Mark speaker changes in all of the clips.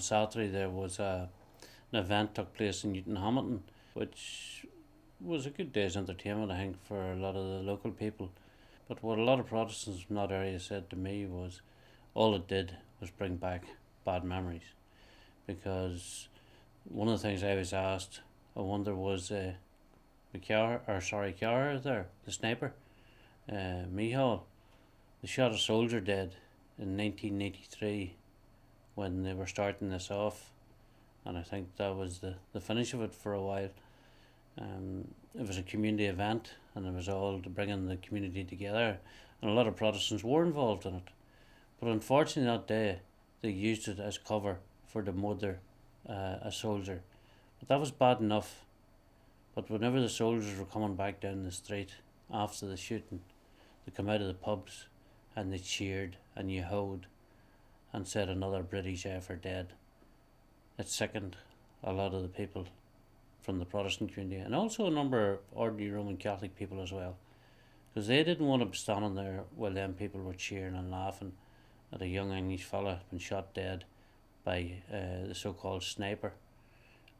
Speaker 1: Saturday there was an event took place in Newton Hamilton, which was a good day's entertainment, I think, for a lot of the local people. But what a lot of Protestants from that area said to me was all it did was bring back bad memories. Because one of the things I was asked, I wonder, was Kiara there, the sniper, Mihal, they shot a soldier dead in 1983 when they were starting this off, and I think that was the finish of it for a while. It was a community event, and it was all to bring in the community together, and a lot of Protestants were involved in it. But unfortunately, that day they used it as cover for the murder a soldier. But that was bad enough. But whenever the soldiers were coming back down the street after the shooting, they come out of the pubs and they cheered and you hoed and said another British effort dead. It sickened a lot of the people from the Protestant community, and also a number of ordinary Roman Catholic people as well, because they didn't want to be standing there while them people were cheering and laughing at a young English fella been shot dead by the so-called sniper.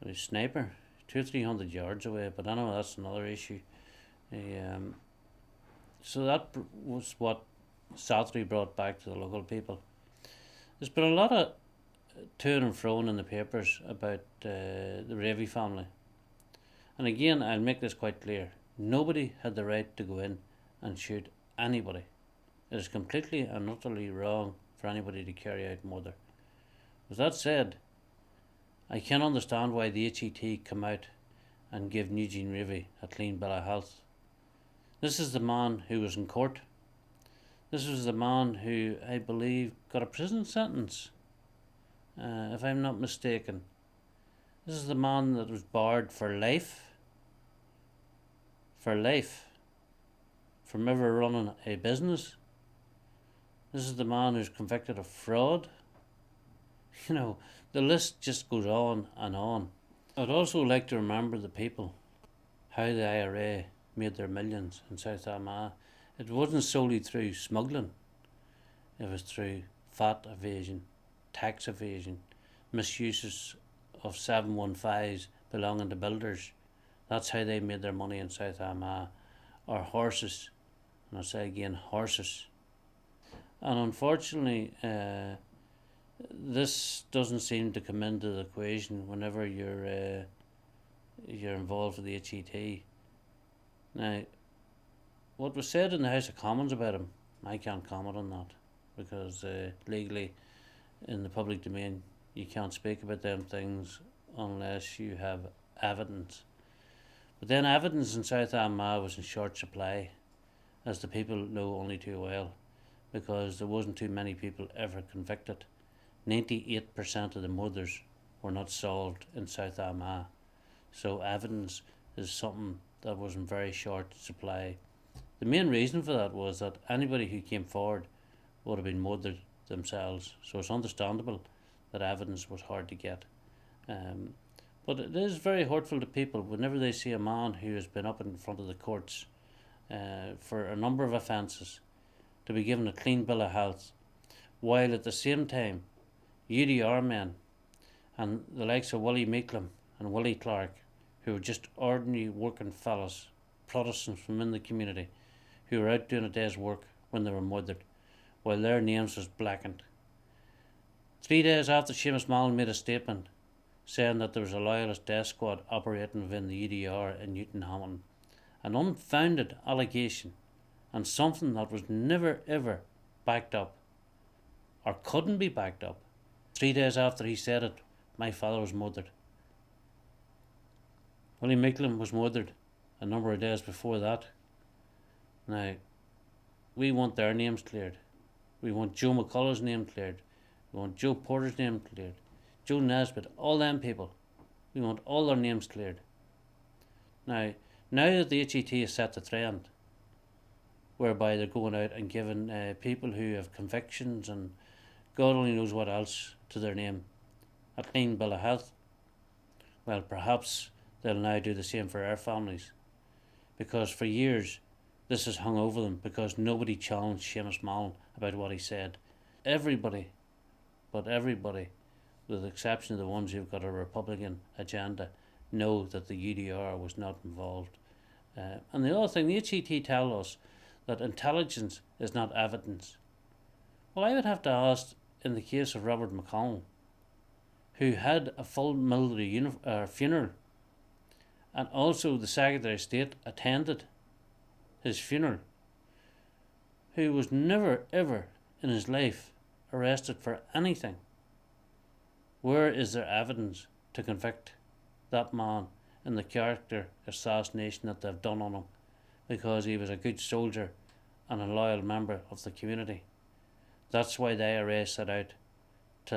Speaker 1: The sniper, 200-300 yards away, but I know that's another issue. So that was what Saturday brought back to the local people. There's been a lot of to and fro in the papers about the Ravy family. And again, I'll make this quite clear. Nobody had the right to go in and shoot anybody. It is completely and utterly wrong for anybody to carry out murder. With that said, I can understand why the HET come out and give Eugene Ravy a clean bill of health. This is the man who was in court. This was the man who, I believe, got a prison sentence, if I'm not mistaken. This is the man that was barred for life. For life. From ever running a business. This is the man who's convicted of fraud. You know, the list just goes on and on. I'd also like to remember the people, how the IRA made their millions in South Armagh. It wasn't solely through smuggling. It was through VAT evasion, tax evasion, misuses of 715s belonging to builders. That's how they made their money in South Armagh. Or horses, and I say again, horses. And unfortunately, this doesn't seem to come into the equation whenever you're involved with the HET. Now, what was said in the House of Commons about him, I can't comment on that, because legally, in the public domain, you can't speak about them things unless you have evidence. But then evidence in South Armagh was in short supply, as the people know only too well, because there wasn't too many people ever convicted. 98% of the murders were not solved in South Armagh. So evidence is something that was in very short supply. The main reason for that was that anybody who came forward would have been murdered themselves. So it's understandable that evidence was hard to get. But it is very hurtful to people whenever they see a man who has been up in front of the courts for a number of offences to be given a clean bill of health, while at the same time UDR men and the likes of Willie Meeklem and Willie Clark, who were just ordinary working fellas, Protestants from in the community, who were out doing a day's work when they were murdered, while their names was blackened. 3 days after Seamus Mallon made a statement saying that there was a loyalist death squad operating within the UDR in Newton Hamilton, an unfounded allegation and something that was never ever backed up or couldn't be backed up. 3 days after he said it, my father was murdered. Willie Meeklem was murdered a number of days before that. Now, we want their names cleared. We want Joe McCullough's name cleared. We want Joe Porter's name cleared. Joe Nesbitt, all them people. We want all their names cleared. Now that the HET has set the trend, whereby they're going out and giving people who have convictions and God only knows what else to their name a clean bill of health, well, perhaps they'll now do the same for our families, because for years this has hung over them because nobody challenged Seamus Mallon about what he said. Everybody, but everybody, with the exception of the ones who've got a Republican agenda, know that the UDR was not involved. And the other thing, the HET tell us that intelligence is not evidence. Well, I would have to ask, in the case of Robert McConnell, who had a full military funeral, and also the Secretary of State attended his funeral, who was never ever in his life arrested for anything. Where is there evidence to convict that man in the character assassination that they've done on him because he was a good soldier and a loyal member of the community? That's why the IRA set out to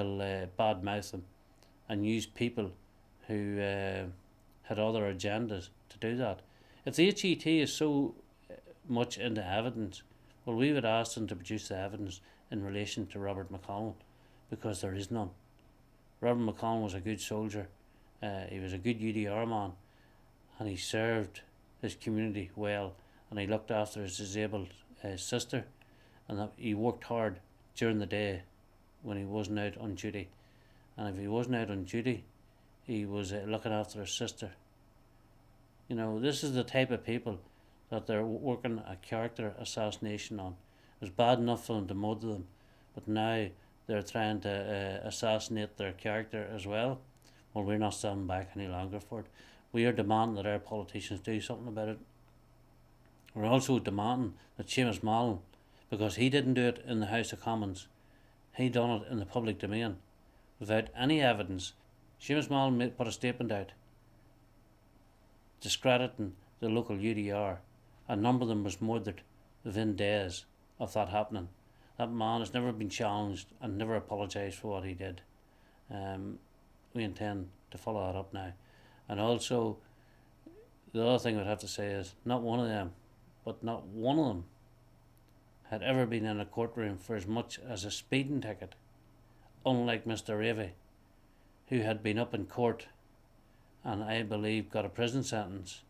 Speaker 1: badmouth him and use people who had other agendas to do that. If the HET is so much into evidence, well, we would ask them to produce the evidence in relation to Robert McConnell, because there is none. Robert McConnell was a good soldier, he was a good UDR man, and he served his community well, and he looked after his disabled sister, and that he worked hard during the day when he wasn't out on duty. And if he wasn't out on duty, he was looking after his sister. You know, this is the type of people that they're working a character assassination on. It was bad enough for them to murder them, but now they're trying to assassinate their character as well. Well, we're not standing back any longer for it. We are demanding that our politicians do something about it. We're also demanding that Seamus Mallon, because he didn't do it in the House of Commons, he done it in the public domain without any evidence. Seamus Mallon put a statement out discrediting the local UDR. A number of them was murdered within days of that happening. That man has never been challenged and never apologised for what he did. We intend to follow that up now. And also, the other thing I'd have to say is, not one of them had ever been in a courtroom for as much as a speeding ticket, unlike Mr. Ravy, who had been up in court and I believe got a prison sentence.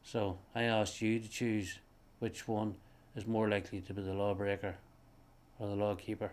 Speaker 1: So I ask you to choose which one is more likely to be the lawbreaker or the lawkeeper.